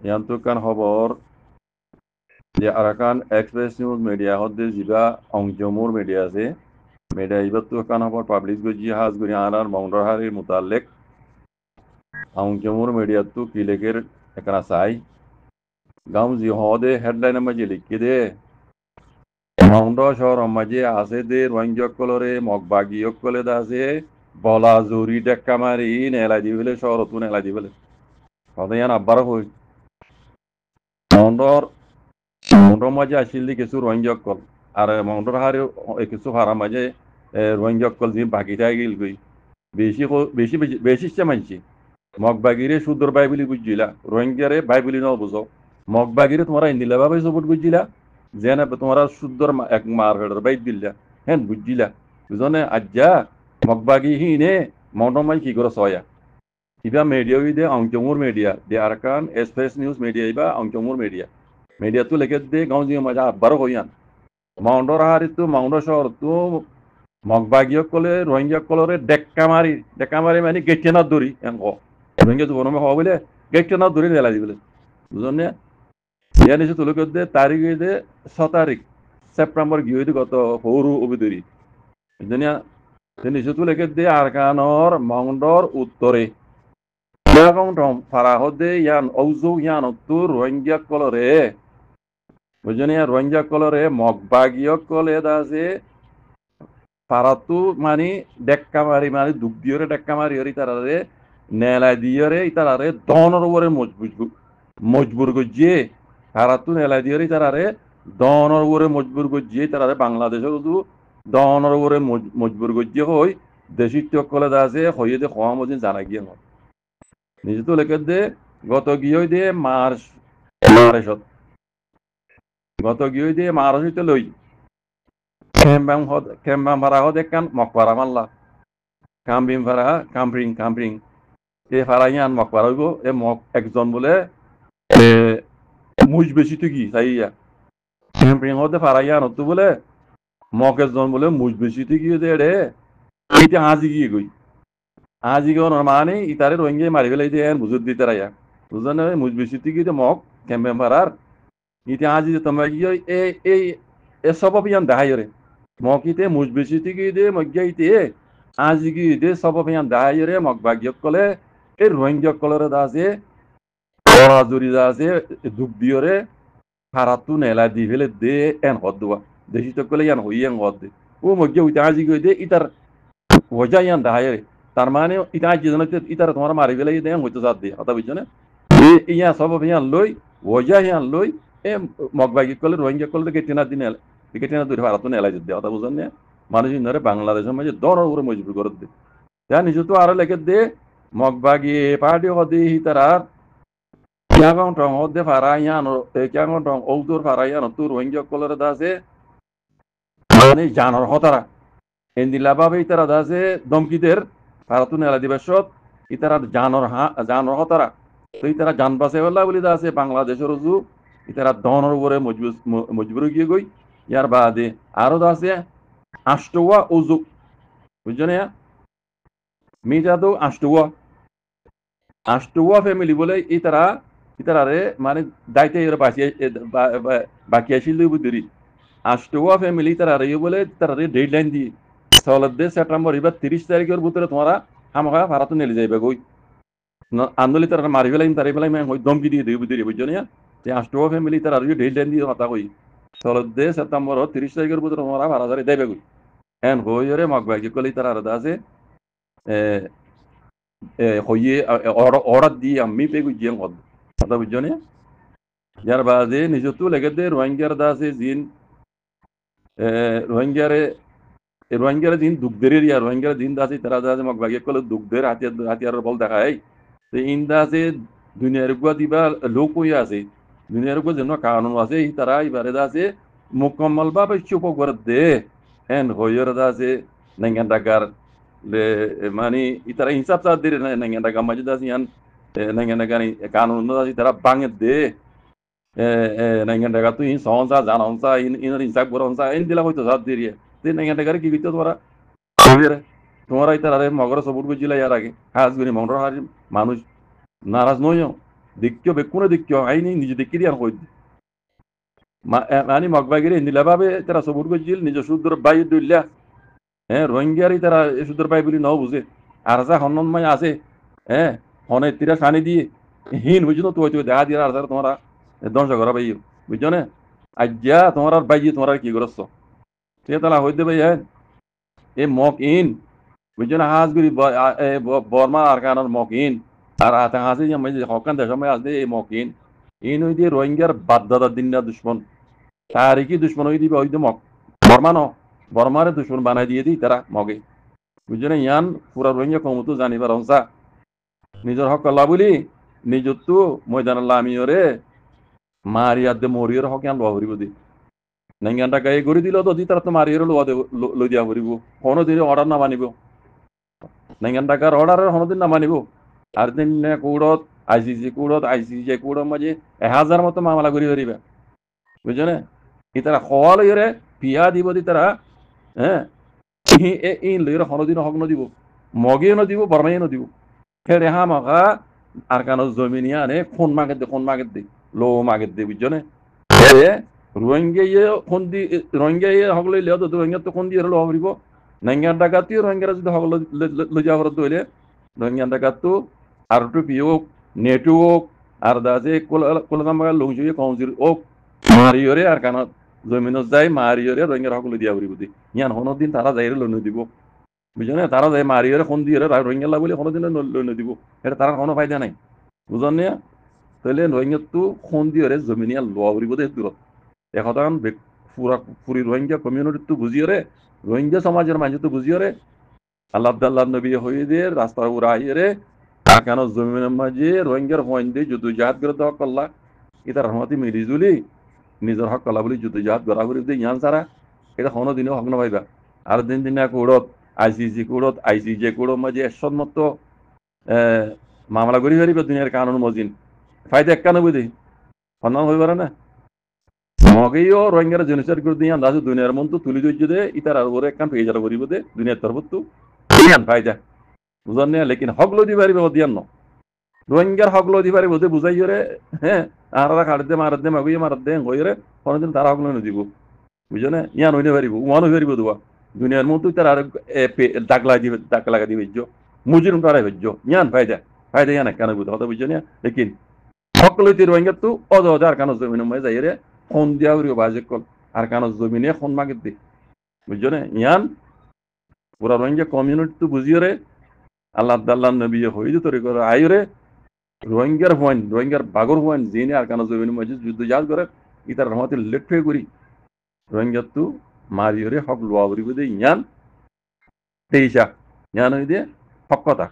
Yantukan hobor যে Arakan Express News Media হদ্দে জিবা অংজমুর মিডিয়া আছে মিডিয়া ইবাত্তু কান হবর পাবলিশ গজি হাজ গরি আনার মাউন্ডারহারির মুতাল্লেক অংজমুর মিডিয়াত্তু কিলেকের একনা সাই গাম জি হদে হেডলাইন মাঝে লিখি দে মাউন্ড শহর মাঝে আছে দে রঞ্জকলরে মগবাগিয়কলে দাসে বলা জুরি ডেক্কা মারি নেলা দি বলে শহরতু নেলা দি বলে হদায়ান আব্বার হই মাউন্ডর মাউন্ডর মাঝে আসিল কিছু রঞ্জকল আর মাউন্ডর হারে কিছু হারা মাঝে রঞ্জকল যে বাকিটা গিল গই বেশি বেশি মানছি মগবাগিরে সুদর বাইবলি বুঝছিলা রোহিঙ্গারে বাইবলি ন বুঝো মগবাগিরে তোমরা ইন্দিলা ভাবে সবুট বুঝছিলা যেন তোমরা সুদর এক মার বাইত দিলা হ্যাঁ বুঝছিলা বুঝনে আজ্জা মগবাগি হিনে মন্ডমাই কি করে সয়া ইবা মিডিয়া দে অংচমুর মিডিয়া দে আরকান এক্সপ্রেস নিউজ মিডিয়া ইবা অংচমুর মিডিয়া মিডিয়া তো লেগে দে গাঁও জিও মজা আব্বার হইয়ান মাউন্ডর হারি তো মাউন্ডর শহর তো মগবাগিয় কলে রোহিঙ্গা কলরে ডেক্কা মারি মানে গেটে না দৌড়ি এন রোহিঙ্গা জীবন হওয়া বলে গেটে না দৌড়ি নেলা দিবলে বুঝলেন না ইয়া নিচে তুলে দে তারিখ দে 6 তারিখ সেপ্টেম্বর গিয়ে গত হরু অবিদরি বুঝলেন নিচে তুলে দে আরকানর মাউন্ডর উত্তরে ফারা হদে ইয়ান ঔজু ইয়ান উত্তর রোহিঙ্গা কলরে বুঝলেন রোহিঙ্গা কলরে মগবাগিয় কলে দাসে ফারাতু মানে ডেক্কা মারি মানে দুঃখ দিয়রে ডেক্কা মারি হরি তারারে নেলা দিয়রে তারারে দনর উপরে মজবুর গজিয়ে ফারাতু নেলা দিয়রে তারারে দনর উপরে মজবুর গজিয়ে তারারে বাংলাদেশের শুধু দনর উপরে মজবুর গজিয়ে হই দেশিত্ব কলে দাসে হইয়ে দে খোয়া মদিন জানা গিয়ে নয় নিজে তো লেখে দে গত গিয়ে দে মার্চত গত গিয়ে দে মার্চ হইতে লই Kembang farahode kan mokbara malla. Kambing farah, কাম্প্রিং এ ফারাইয়ান মকবরা গো এ মক একজন বলে এ মুজ বেশি তুই সাইয়া কাম্প্রিং হতে ফারাইয়ান হতো বলে মক একজন বলে মুজ বেশি তুই দে রে ইতে আজি গিয়ে গই আজি গো মানে ইতারে রোহিঙ্গা মারি ফেলাই দিয়ে বুঝুর দিতে রাইয়া বুঝলেন মুজ বেশি তুই দে মক ক্যাম্পিং ফারার ইতে আজি তোমার গিয়ে এই সব অভিযান দেখাই রে মকিতে মুজবেশি থেকে দে মজ্ঞাইতে আজিগি দে সব অভিযান দেখাই রে মক ভাগ্য কলে এই রোহিঙ্গা কলরে দাসে ওরা জুরি দাসে দুঃখ দিয়রে ফারাতু নেলা দি ফেলে দে এন হদ দুয়া দেশি তো কলে ইয়ান হইয়ান হদ দে ও মজ্ঞা উইতে আজিগি দে ইতার ওজা ইয়ান দেখাই রে তার মানে ইতা আজি জন ইতার তোমার মারি ফেলে দে হইতে সাথ দে কথা বুঝছো না ইয়া সব অভিযান লই ওজা ইয়ান লই এ মক ভাগ্য কলে রোহিঙ্গা কলে গেতে না দিনে টিকেট না দুই ভারত এলাই যদি কথা বুঝেন না মানুষ ধরে বাংলাদেশের মাঝে দর উপরে মজবুর করে দে যা নিজে তো আরো লেগে দে মগবাগি পার্টি হদি তারা ক্যাগন টং হদে ফারাইয়ান ক্যাগন টং ঔদুর ফারাইয়ান তুর রোহিঙ্গা কলর দাসে মানে জানর হতারা এন্দিলা ভাবে তারা দাসে দমকিদের ভারতুন এলা দিবসত ইতারা জানর হতারা তো ইতারা জান বাসে হল্লা বলি দাসে বাংলাদেশের রুজু ইতারা দনের উপরে মজবুর গিয়ে গই ইয়ার বাদে আরো আছে আষ্টওয়া উজু বুঝছো না মিটা তো আষ্টওয়া ফ্যামিলি বলে ইতারারে মানে দায়িত্ব এর বাকি আসিল বুদ্ধি আষ্টওয়া ফ্যামিলি তারারে বলে তারারে ডেডলাইন দি সলদে সেপ্টেম্বর এবার 30 তারিখের ভিতরে তোমরা আমাকে ভারত নেলে যাইবে গই আন্দোলিত তারা মারি ফেলাই তারি ফেলাই দমকি দিয়ে দিই বুদ্ধি বুঝছো না আষ্টওয়া ফ্যামিলি তারারে ডেডলাইন দিয়ে কথা কই সলদে সেপ্টেম্বর 30 তারিখের ভিতরে তোমরা ভারত দেবে গই হ্যাঁ হইরে মগবাগি কলি তারা আছে হইয়ে অর্ডার দিয়ে আমি পেগু জিয়াং হদ কথা বুঝছো না যার বাদে নিজত লেগে দে রোহিঙ্গার দাসে জিন রোহিঙ্গার দিন দুগ্ধের ইয়া রোহিঙ্গার দিন দাসে তারা দাসে মগবাগি কলে দুগ্ধের হাতিয়ার বল দেখায় তো ইন দাসে দুনিয়ার গুয়া দিবা লোক হইয়া আছে দুনিয়ার গুয়া যেন কারণ আছে তারা এবারে দাসে মুকম্মল ভাবে চুপ করে দে হ্যাঁ হইয়ের দাসে নাঙ্গান ডাকার মানে ইতারা হিসাব সাথ দিয়ে নাঙ্গান ডাকা মাঝে দাসে ইয়ান নাঙ্গান ডাকানি কানুন দাসে তারা বাঙে দে নাঙ্গান ডাকা তুই সহসা জানসা ইনার হিসাব করসা ইন দিলা হয়তো সাথ দিয়ে তুই নাঙ্গান ডাকার কি বিতো তোমরা তোমরা ইতারা মগর সবুর বুঝিলা ইয়ার আগে হাজ গুনি মগর হাজ মানুষ নারাজ নয় দেখিও বেকুনে দেখিও আইনি নিজে দেখি দিয়ে আর কই মানে মগবাগিরে নীলাভাবে তারা সবুর করছিল নিজ সুদর বাই দইলা হ্যাঁ রোহিঙ্গারই তারা সুদর বাই বলি নও বুঝে আর যা হন্নময় আছে হ্যাঁ হনে তিরা সানি দিয়ে হীন বুঝছো তুই তুই দেখা দিয়ে আর তোমরা ধ্বংস করা ভাই বুঝছো না আজ্ঞা তোমার আর বাইজি তোমার আর কি করছ সে তালা হইতে ভাই হ্যাঁ এ মক ইন বুঝছো না হাজগুড়ি বর্মা আর কারণ মক ইন আর আতা হাসি হকান দেশ সময় আসবে এই মক ইন হই দিয়ে রোহিঙ্গার বাদদাদার দিন না দুশ্মন তারিখই দুশ্মন হয়ে দিবে ওই তো মগ বর্মা ন বর্মারে দুশ্মন বানাই দিয়ে দিই তারা মগে বুঝছো না ইয়ান পুরা রোহিঙ্গা কমতো জানিবার হংসা নিজের হক কল্লা বলি নিজত তো ময়দান আমিওরে মারিয়াদে মরিয়র হক ইয়ান লহরিব দি নাইঙ্গানটা গায়ে গড়ি দিল তো দি তারা তো মারিয়র লই দিয়া করিব কোনো দিন অর্ডার না মানিব নাইঙ্গান টাকার অর্ডারের হনদিন না মানিব আর দিন কৌড়ত আইসিসি কৌড়ত মাঝে 1000 মতো মামলা করি ধরিবে বুঝছো না তারা খোয়া লইরে পিয়া দিব দি তারা হ্যাঁ ইন লইরে হনদিন হক নদিব মগে নদিব বর্মাই নদিব ফেরে হা মাকা আর কানো জমিনিয়া আনে খুন মাগের দে লো মাগের দে বুঝছো না রোহিঙ্গা খন্দি রোহিঙ্গা হক লইলে তো রোহিঙ্গা তো খন্দি লো হরিব নাইঙ্গান ডাকাতিও রোহিঙ্গারা যদি হক লই যাওয়া হরত হইলে রোহিঙ্গান ডাকাতো আর টু পিওক নেটওক আর দাজে কোলামাগা লংজুয়ে কমজির ওক মারিয়রে আর কানত জমিনত যাই মারিয়রে রোহিঙ্গার হক লই দিয়া হরিব দি ইয়ান হনদিন তারা যাইরে লই দিব বুঝছো না তারা যাই মারিয়রে খন্দি হরে রোহিঙ্গা লা বলে হনদিন লই দিব এটা তার কোনো ফায়দা নাই বুঝন না তাহলে রোহিঙ্গা তো খন্দি হরে জমিনিয়া লোয়া হরিব দে দূরত এখন পুরি রোহিঙ্গা কমিউনিটি তো বুঝিয়ে রোহিঙ্গা সমাজের মানুষ তো বুঝিয়ে আল্লাহ নবী হয়ে দিয়ে রাস্তার উপর আইয়ে কেন জমিনের মাঝে রোহিঙ্গার হইন দিয়ে যুদ্ধ জাহাজ করে দেওয়া করলা এটা রহমতি মিলিজুলি নিজের হক কলা বলি যুদ্ধ জাহাজ গড়া করে দিয়ে ইয়ান সারা এটা কোনো দিনও হক না পাইবা আর দিন দিন কুড়ত আইসিজে কুড়ত মাঝে একসন্মত মামলা করি পারিবে দুনিয়ার কানুন মজিন ফায়দা একানো বুঝি সন্ধান হয়ে পারে না মগেও রোহিঙ্গারা জেনোসাইড করে দিয়ে আন্দাজ দুনিয়ার মন তো তুলি ধৈর্য দে ইতার আর ওরে একখান পেয়ে যারা করিব দে দুনিয়ার তরফ তো ফায়দা বুঝান না লেকিন হক লই দিবারি দিয়ান ন রোহিঙ্গার হক লই দিবারি বোধে বুঝাই রে হ্যাঁ আর খাড়ে মারাত দে মাগুয়ে মারাত দে হইরে কোনদিন তারা হক লই দিব বুঝো না ইয়ান হইনে পারিব ওয়ান হই পারিব দুয়া দুনিয়ার মন তো তার আর দাগ লাগা দিবে মুজিরুম তারাই হইজো ইয়ান ফায়দা ইয়ান কেন বুঝো কথা বুঝছো না লেকিন হক লই দি রোহিঙ্গা তো অজার কানো জমিন ময় যাই রে খন দিয়া হরিব বাজে কল আর কানো জমিনে খন মাগিত দি বুঝছো না ইয়ান পুরা রোহিঙ্গা কমিউনিটি তো বুঝিয়ে রে আল্লাহ নবী হইতে তরি করে আইরে রোহিঙ্গার বাগর হইন জিনে আর কানো জমিন মসজিদ যুদ্ধ জাহাজ করে ইতার রহমতে লেটফে করি রোহিঙ্গা তো মারিয়রে হক লোয়া করিব দে ইয়ান তেইশা ইয়ান হই দে হক কথা